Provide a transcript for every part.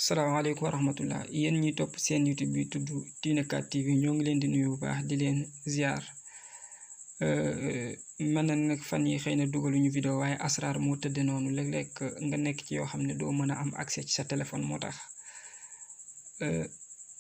salaamaaleykum wa rahmatullah yéen ñi topp seen YouTube bi tudd Diine 4 TV ñoo ngi leen di nuyu bu baax di leen ziar mën na nag fan yi xëy na dugaluñu vidéo waaye asraar moo tëdde noonu léeg-léeg nga nekk ci yoo xam ne doo mën a am accès ci sa téléphone moo tax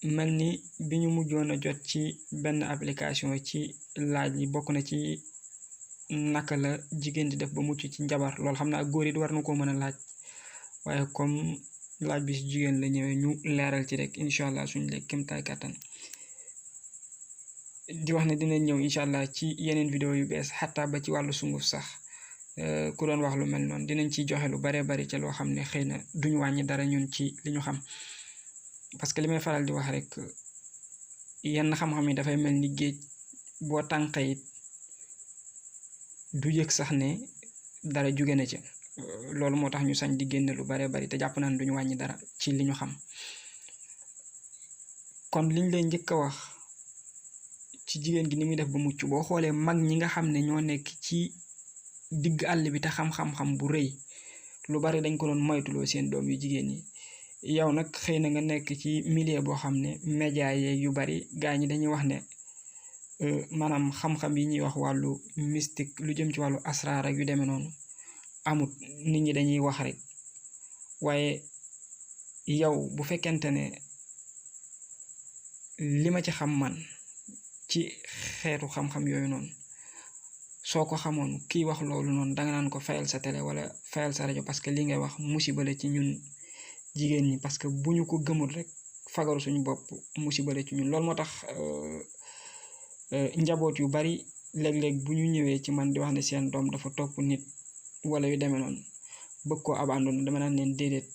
mel ni bi ñu mujjoon a jot ci benn application ci laaj yi bokk na ci naka la jigéen di def ba mucc ci njabar loolu xam naa góor it war na koo mën a laaj waaye comme laaj bi si jigéen la ñëwee ñu leeral ci rek incha allah suñu lekk kéemtaay kàttan di wax ne dinañ ñëw incha allah ci yeneen vidéo yu bees xataa ba ci wàllu sunguf sax ku doon wax lu mel noonu dinañ ciy joxe lu baree bari ca loo xam ne xëy na duñu wàññi dara ñun ci li ñu xam parce que li may faral di wax rek yenn xam-xam yi dafay mel ni géej boo tànqee it du yëg sax ne dara jóge na ci loolu moo tax ñu sañ di génne lu baree bari te jàpp naan duñu wàññi dara ci li ñu xam kon liñ lay njëkk a wax ci jigéen gi ni muy def ba mucc boo xoolee mag ñi nga xam ne ñoo nekk ci digg àll bi te xam-xam-xam bu rëy lu bari dañ ko doon moytuloo seen doom yu jigéen ñi yow nag xëy na nga nekk ci milieu boo xam ne média yeeg yu bari gaa ñi dañuy wax ne maanaam xam-xam yi ñuy wax wàllu mystique lu jëm ci wàllu asraar ak yu demee noonu amut nit ñi dañuy wax rek waaye yow bu fekkente ne li ma ci xam man ci xeetu xam-xam yooyu noonu soo ko xamoon kiy wax loolu noonu danga naan ko fayal sa télé wala fayal sa rajo parce que li ngay wax musiba la ci ñun jigéen ñi parce que bu ñu ko gëmul rek fagaru suñu bopp musiba la ci ñun loolu moo tax njaboot yu bari léeg-léeg bu ñu ñëwee ci man di wax ne seen doom dafa topp nit wala yu demee noonu bëgg koo abandonné dama naan leen déedéet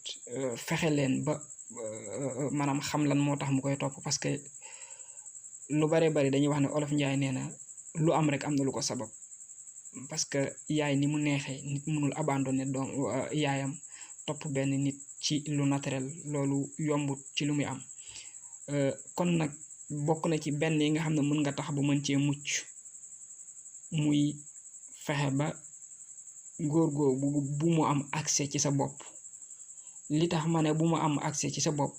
fexe leen ba maanaam xam lan moo tax mu koy topp parce que lu baree bari dañuy wax ne olof njaay nee na lu am rek am na lu ko sabab parce que yaay ni mu neexee nit mënul abandonné doom yaayam topp benn nit ci lu naturel loolu yombut ci lu muy am kon nag bokk na ci benn yi nga xam ne mën nga tax bu mën cee mucc muy fexe ba góor googu bu mu am accès ci sa bopp li tax ma ne bu mu am accès ci sa bopp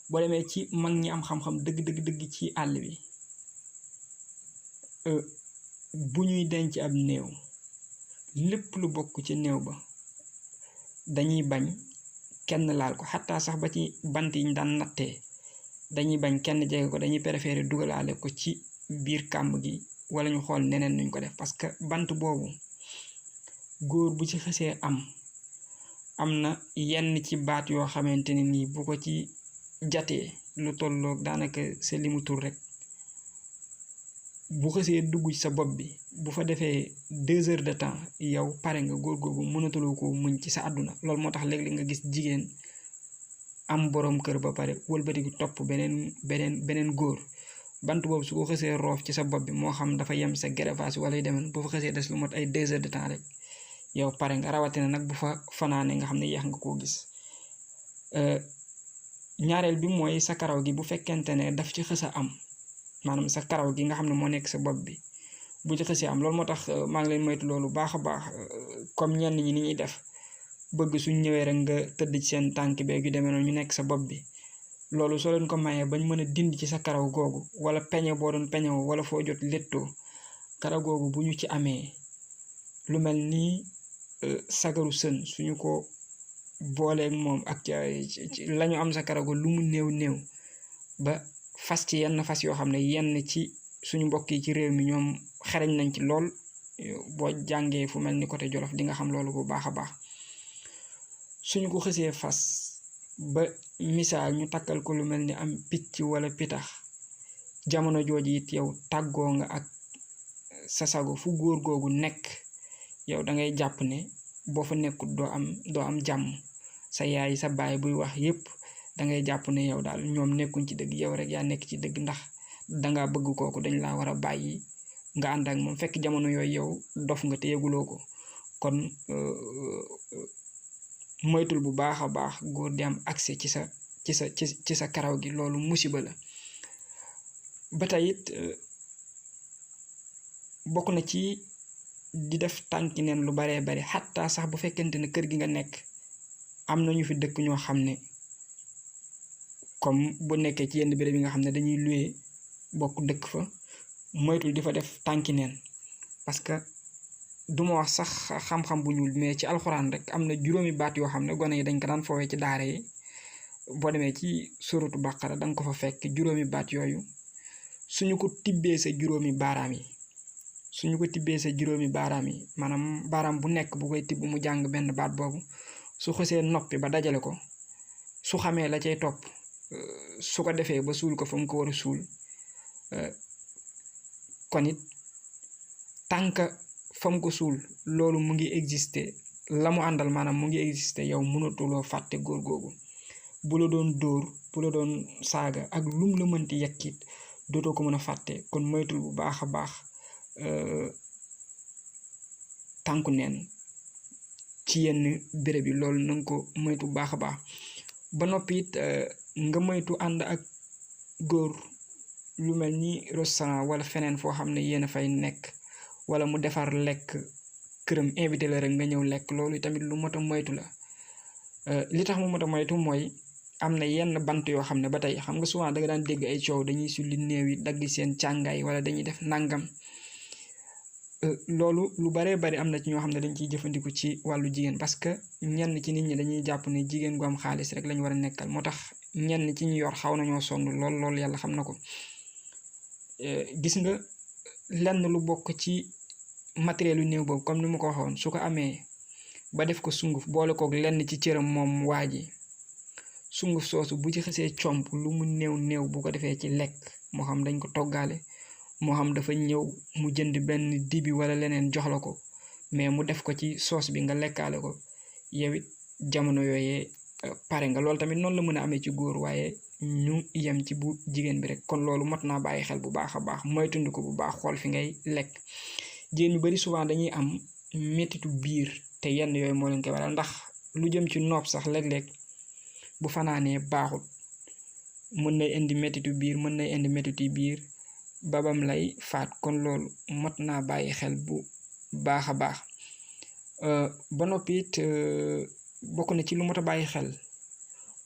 boo demee ci mag ñi am xam-xam dëgg ci àll bi bu ñuy denc ab néew lépp lu bokk ci néew ba dañuy bañ kenn laal ko xataa sax ba ci bant yi ñu daan nattee dañuy bañ kenn jege ko dañuy préférer dugalaale ko ci biir kàmb gi wala ñu xool neneen nuñ ko def parce que bant boobu góor bu ci xësee am na yenn ci baat yoo xamante ne nii bu ko ci jatee lu tolloog daanaka sa limu tur rek bu xësee dugg ci sa bopp bi bu fa defee 2 heures de temps yow pare nga góor googu mënatuloo ko muñ ci sa àdduna loolu moo tax léeg-léeg nga gis jigéen am boroom kër ba pare wëlbatiku topp beneen góor bant boobu su ko xësee roof ci sa bopp bi moo xam dafa yem sa greffage wala yu demee bu fa xësee des lu mot ay 2 heures de temps rek yow pare nga rawatina nag bu fa fanaane nga xam ne yeex nga koo gis ñaareel bi mooy sa karaw gi bu fekkente ne daf ci xës a am maanaam sa karaw gi nga xam ne moo nekk sa bopp bi bu ci xësee am loolu moo tax maa ngi leen moytu loolu baax a baax comme ñenn ñi ni ñuy def bëgg suñ ñëwee rek nga tëdd ci seen tànk beeg yu demee noonu ñu nekk sa bopp bi loolu soo leen ko mayee bañ mën a dindi ci sa karaw googu wala peñe boo doon peñewoo wala foo jot léttoo karaw googu bu ñu ci amee lu mel nii sagaru sën suñu ko booleeg moom ak la ñu am sa karaw googu lu mu néew ba fas ci yenn fas yoo xam ne yenn ci suñu mbokk yi ci réew mi ñoom xereñ nañ ci lool boo jàngee fu mel ni côté Jolof di nga xam loolu bu baax a baax suñu ko xësee fas ba misaal ñu takkal ko lu mel ni am picc wala pitax jamono jooju it yow tàggoo nga ak sa sago fu góor googu nekk yow da ngay jàpp ne boo fa nekkut doo am jàmm sa yaay sa baay buy wax yépp da ngay jàpp ne yow daal ñoom nekkuñ ci dëgg yow rek yaa nekk ci dëgg ndax dangaa bëgg kooku dañ laa war a bàyyi nga ànd ak moom fekk jamono yooyu yow dof nga te yëguloo ko kon moytul bu baax a baax góor di am accès ci sa karaw gi loolu musiba la ba tey it bokk na ci di def tànki neen lu baree bari xataa sax bu fekkente ne kër gi nga nekk am na ñu fi dëkk ñoo xam ne comme bu nekkee ci yenn béréb yi nga xam ne dañuy luye bokk dëkk fa moytul di fa def tànki neen parce que duma wax sax xam-xam bu ñuul mais ci alxuraan rek am na juróomi baat yoo xam ne gone yi dañ ko daan foowee ci daara yi boo demee ci suratu baqara danga ko fa fekk juróomi baat yooyu suñu ko tibbee sa juróomi baaraam yi maanaam baaraam bu nekk bu koy tibb mu jàng benn baat boobu su xësee noppi ba dajale ko su xamee la cay topp su ko defee ba suul ko fa mu ko war a suul kon it tànk fa mu ko suul loolu mu ngi exister la mu àndal maanaam mu ngi exister yow mënatuloo fàtte góor googu bu la doon dóor bu la doon saaga ak lum la mënti yekkit dootoo ko mën a fàtte kon moytul bu baax a baax tànku neen ci yenn béréb yi loolu na nga ko moytu bu baax a baax ba noppi it nga moytu ànd ak góor lu mel ni restaurant wala feneen foo xam ne yéen a fay nekk wala mu defar lekk këram invité la rek nga ñëw lekk loolu tamit lu mot a moytu la li tax mu mot a moytu mooy am na yenn bant yoo xam ne ba tey xam nga souvent da nga daan dégg ay coow dañuy sulli néew yi dagg seen càngaay wala dañuy def nangam loolu lu baree bari am na ci ñoo xam ne dañ ciy jëfandiku ci wàllu jigéen parce que ñenn ci nit ñi dañuy jàpp ne jigéen gu am xaalis rek lañ war a nekkal moo tax ñenn ci ñu yor xaw nañoo sonn lool yàlla xam na ko gis nga lenn lu bokk ci matériel yu néew boobu comme ni ma ko waxoon su ko amee ba def ko sunguf boole kook lenn ci cëram moom waa ji sunguf soosu bu ci xësee comp lu mu néew bu ko defee ci lekk moo xam dañ ko toggaale moo xam dafa ñëw mu jënd benn dibi wala leneen jox la ko mais mu def ko ci soos bi nga lekkaale ko yow it jamono yooyee pare nga loolu tamit noonu la mën a amee ci góor waaye ñu yem ci bu jigéen bi rek kon loolu mat naa bàyyi xel bu baax a baax moytundi ko bu baax xool fi ngay lekk jigéen ñu bari souvent dañuy am mettitu biir te yenn yooyu moo leen koy waral ndax lu jëm ci noob sax léeg-léeg bu fanaanee baaxul mën na indi mettitu biir mën na indi mettiti biir babam lay faat kon loolu mat naa bàyyi xel bu baax a baax ba noppi it bokk na ci lu mat a bàyyi xel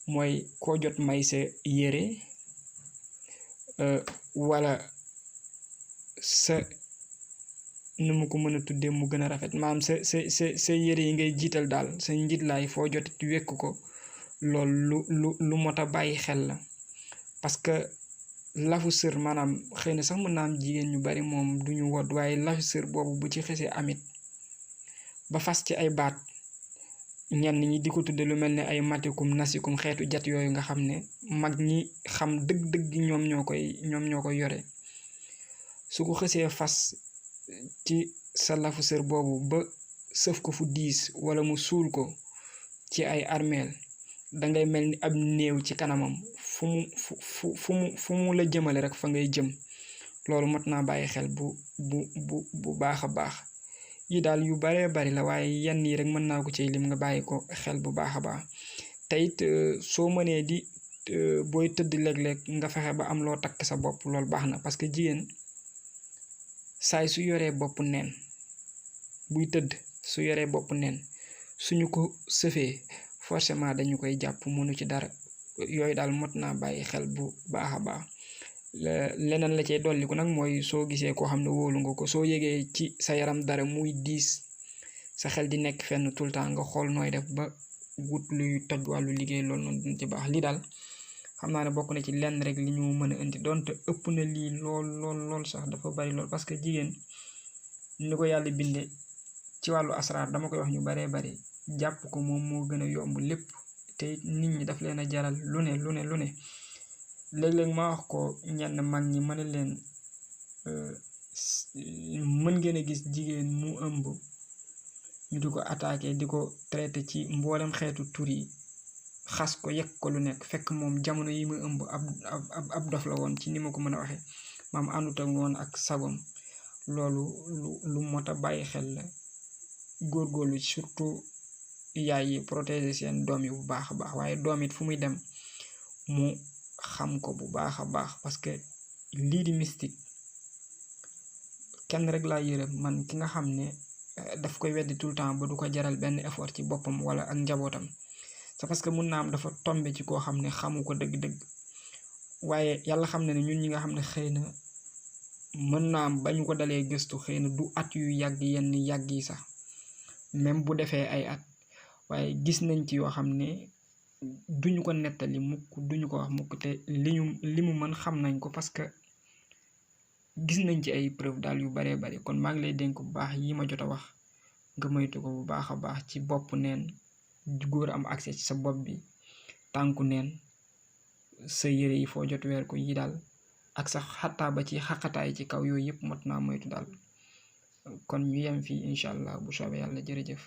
mooy koo jot may sa yére wala sa nu mu ko mën a tuddee mu gën a rafet maanaam sa yére yi ngay jiital daal sa njiitlaay foo jot wekk ko loolu lu mot a bàyyi xel la parce que lafu sër maanaam xëy na sax mën naa am jigéen ñu bari moom duñu wodd waaye lafu sër boobu bu ci xesee amit ba fas ci ay baat ñenn ñi di ko tudde lu mel ne ay matikum nasikum xeetu jat yooyu nga xam ne mag ñi xam dëgg-dëgg ñoom ñoo koy yore su ko xësee fas ci sa lafu sër boobu ba sëf ko fu diis wala mu suul ko ci ay armeel dangay mel ni ab néew ci kanamam fu mu la jëmale rek fa ngay jëm loolu mot naa bàyyi xel bu baax a baax yi daal yu baree bari la waaye yenn yi rek mën naa ko ci lim nga bàyyi ko xel bu baax a baax te it soo mënee di booy tëdd léeg-léeg nga fexe ba am loo takk sa bopp loolu baax na parce que jigéen saay su yoree bopp neen buy tëdd su yoree bopp neen suñu ko sëfee forcément dañu koy jàpp mënu ci dara yooyu daal mot naa bàyyi xel bu baax a baax leneen la cay dolliku nag mooy soo gisee koo xam ne wóolu nga ko soo yëgee ci sa yaram dara muy diis sa xel di nekk fenn tout le temps nga xool nooy def ba wut luy toj wàllu liggéey loolu noonu dina ci baax lii daal xam naa ne bokk na ci lenn rek li ñu mën a indi donte ëpp na lii lool sax dafa bari lool parce que jigéen ni ko yàlla binde ci wàllu asraar dama koy wax ñu baree bari jàpp ko moom moo gën a yomb lépp te nit ñi daf leen a jaral lu ne léeg-léeg ma wax ko ñenn mag ñi mën leen mën ngeen a gis jigéen mu ëmb ñu di ko attaqué di ko traité ci mboolem xeetu tur yi xas ko yekk ko lu nekk fekk moom jamono yi mu ëmb ab dof la woon ci ni ma ko mën a waxe maam àndut ak woon ak sagom loolu lu mot a bàyyi xel la góorgóorlu surtout yaay yi protéger seen doom yi bu baax a baax waaye doom it fu muy dem mu xam ko bu baax a baax parce que lii di mystique kenn rek laa yërëm man ki nga xam ne daf koy weddi tout le temps ba du ko jaral benn effort ci boppam wala ak njabootam c'est parce que mun naa am dafa tombe ci koo xam ne xamu ko dëgg-dëgg waaye yàlla xam na ne ñun ñi nga xam ne xëy na mën naa am ba ñu ko dalee gëstu xëy na du at yu yàgg yenn yàgg yi sax même bu defee ay at waaye gis nañ ci yoo xam ne duñu ko nettali mukk duñu ko wax mukk te li mu mën xam nañ ko parce que gis nañ ci ay preuve daal yu baree bari kon maa ngi lay dénk bu baax yi ma jot a wax nga moytu ko bu baax a baax ci bopp neen góor am accès ci sa bopp bi tànku neen sa yére yi foo jot weer ko yi daal ak sax xattaa ba ci xaqataay ci kaw yooyu yëpp mot naa moytu daal kon ñu yem fii incha allah bu soobee yàlla jërëjëf